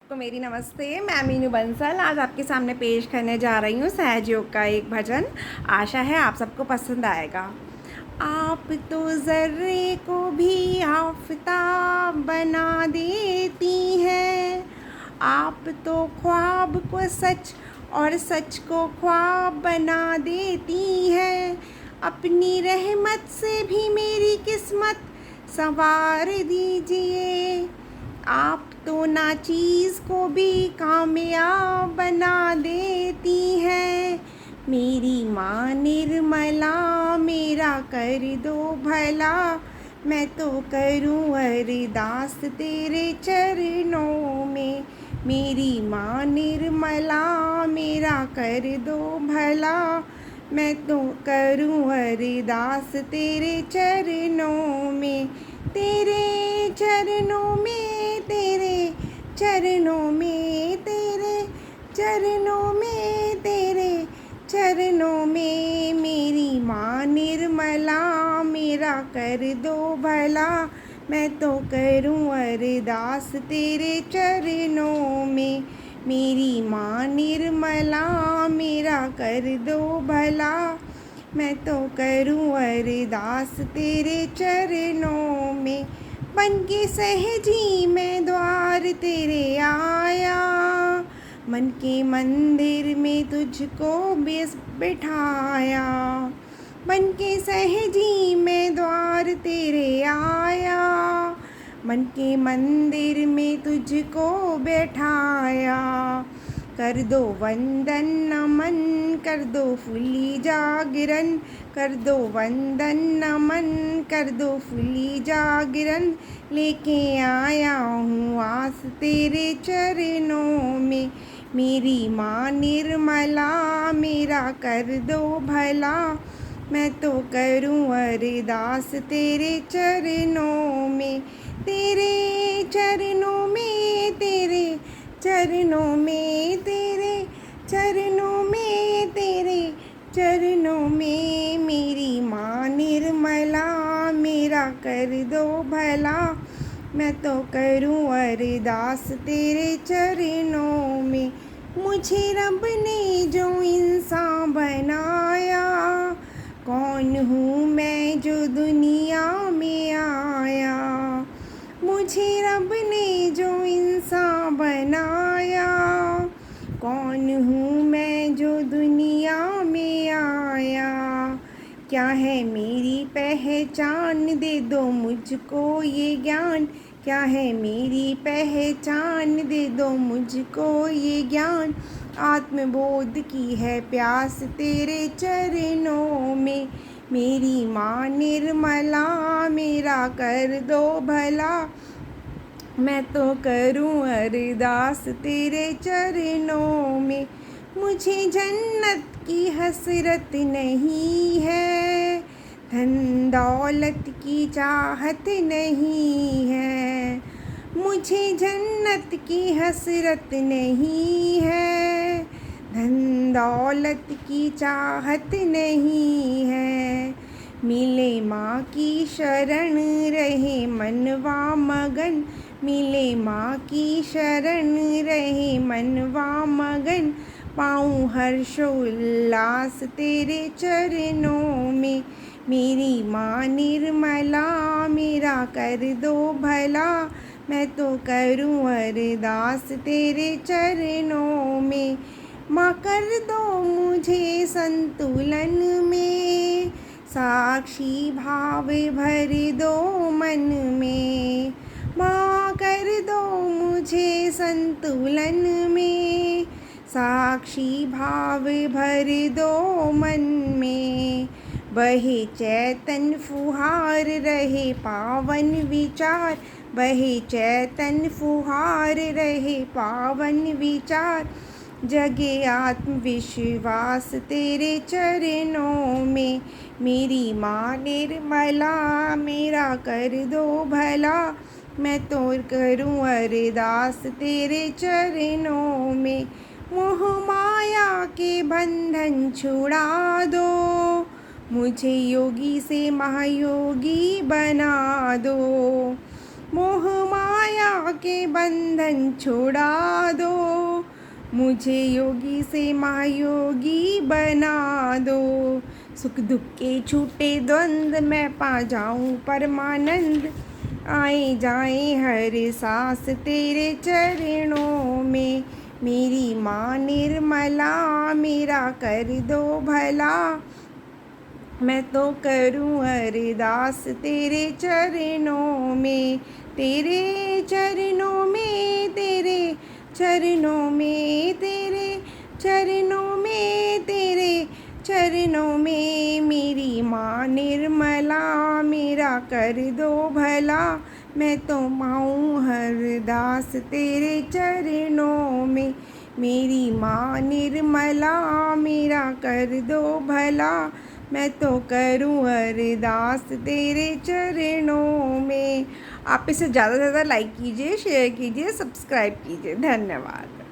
को मेरी नमस्ते। मैं मीनू बंसल आज आपके सामने पेश करने जा रही हूँ सहज योग का एक भजन। आशा है आप सबको पसंद आएगा। आप तो ज़र्रे को भी आफताब बना देती हैं, आप तो ख्वाब को सच और सच को ख्वाब बना देती हैं। अपनी रहमत से भी मेरी किस्मत संवार दीजिए। आप तो नाचीज़ को भी कामयाब बना देती हैं। मेरी माँ निर्मला मेरा कर दो भला, मैं तो करूँ अरदास तेरे चरणों में। मेरी माँ निर्मला मेरा कर दो भला, मैं तो करूँ अरदास तेरे चरणों में। तेरे चरणों में, तेरे चरणों में, तेरे चरणों में, तेरे चरणों में। मेरी माँ निर्मला मेरा कर दो भला, मैं तो करूँ अरदास तेरे चरणों में। मेरी माँ निर्मला मेरा कर दो भला, मैं तो करूँ अरदास तेरे चरणों में। बन के सहजी मैं द्वार तेरे आया, मन के मंदिर में तुझको बिठाया। बन के सहजी मैं द्वार तेरे आया, मन के मंदिर में तुझको बैठाया। कर दो वंदन नमन, कर दो फूली जागरण, कर दो वंदन नमन, कर दो फूली जागरण। लेके आया हूँ आस तेरे चरणों में। मेरी माँ निर्मला मेरा कर दो भला, मैं तो करूँ अरदास तेरे चरणों में। तेरे चरणों में, तेरे चरणों में, तेरे चरणों में, तेरे चरणों में। मेरी माँ निर्मला मेरा कर दो भला, मैं तो करूँ अरदास तेरे चरणों में। मुझे रब ने जो इंसान बनाया, कौन हूँ मैं जो दुनिया में आया। मुझे रब ने जो इंसान बनाया, कौन हूँ मैं जो दुनिया में आया। क्या है मेरी पहचान, दे दो मुझको ये ज्ञान। क्या है मेरी पहचान, दे दो मुझको ये ज्ञान। आत्मबोध की है प्यास तेरे चरणों में। मेरी माँ निर्मला मेरा कर दो भला, मैं तो करूँ अरदास तेरे चरणों में। मुझे जन्नत की हसरत नहीं है, धन दौलत की चाहत नहीं है। मुझे जन्नत की हसरत नहीं है, धन दौलत की चाहत नहीं है। मिले माँ की शरण रहे मनवा मगन, मिले माँ की शरण रहे मनवा मगन। पाऊँ हर्षोल्लास तेरे चरणों में। मेरी माँ निर्मला मेरा कर दो भला, मैं तो करूँ अरदास तेरे चरणों में। माँ कर दो मुझे संतुलन में, साक्षी भाव भर दो मन में। माँ कर दो मुझे संतुलन में, साक्षी भाव भर दो मन में। बहे चैतन फुहार रहे पावन विचार, बहे चैतन फुहार रहे पावन विचार। जगे आत्मविश्वास तेरे चरणों में। मेरी माँ निर्मला मेरा कर दो भला, मैं तो करूँ अरदास तेरे चरणों में। मोह माया के बंधन छुड़ा दो, मुझे योगी से महायोगी बना दो। मोह माया के बंधन छुड़ा दो, मुझे योगी से महायोगी बना दो। सुख दुख के छूटे द्वंद्व मैं पा जाऊं परमानंद, आए जाए हर सांस तेरे चरणों में। मेरी माँ निर्मला मेरा कर दो भला, मैं तो करूं अरदास तेरे चरणों में। तेरे चरणों में, तेरे चरणों में, तेरे चरणों में, तेरे चरणों में। मेरी माँ निर्मला मेरा कर दो भला, मैं तो माऊँ हरदास तेरे चरणों में। मेरी माँ निर्मला मेरा कर दो भला, मैं तो करूँ अरदास तेरे चरणों में। आप इसे ज़्यादा से ज़्यादा लाइक कीजिए, शेयर कीजिए, सब्सक्राइब कीजिए। धन्यवाद।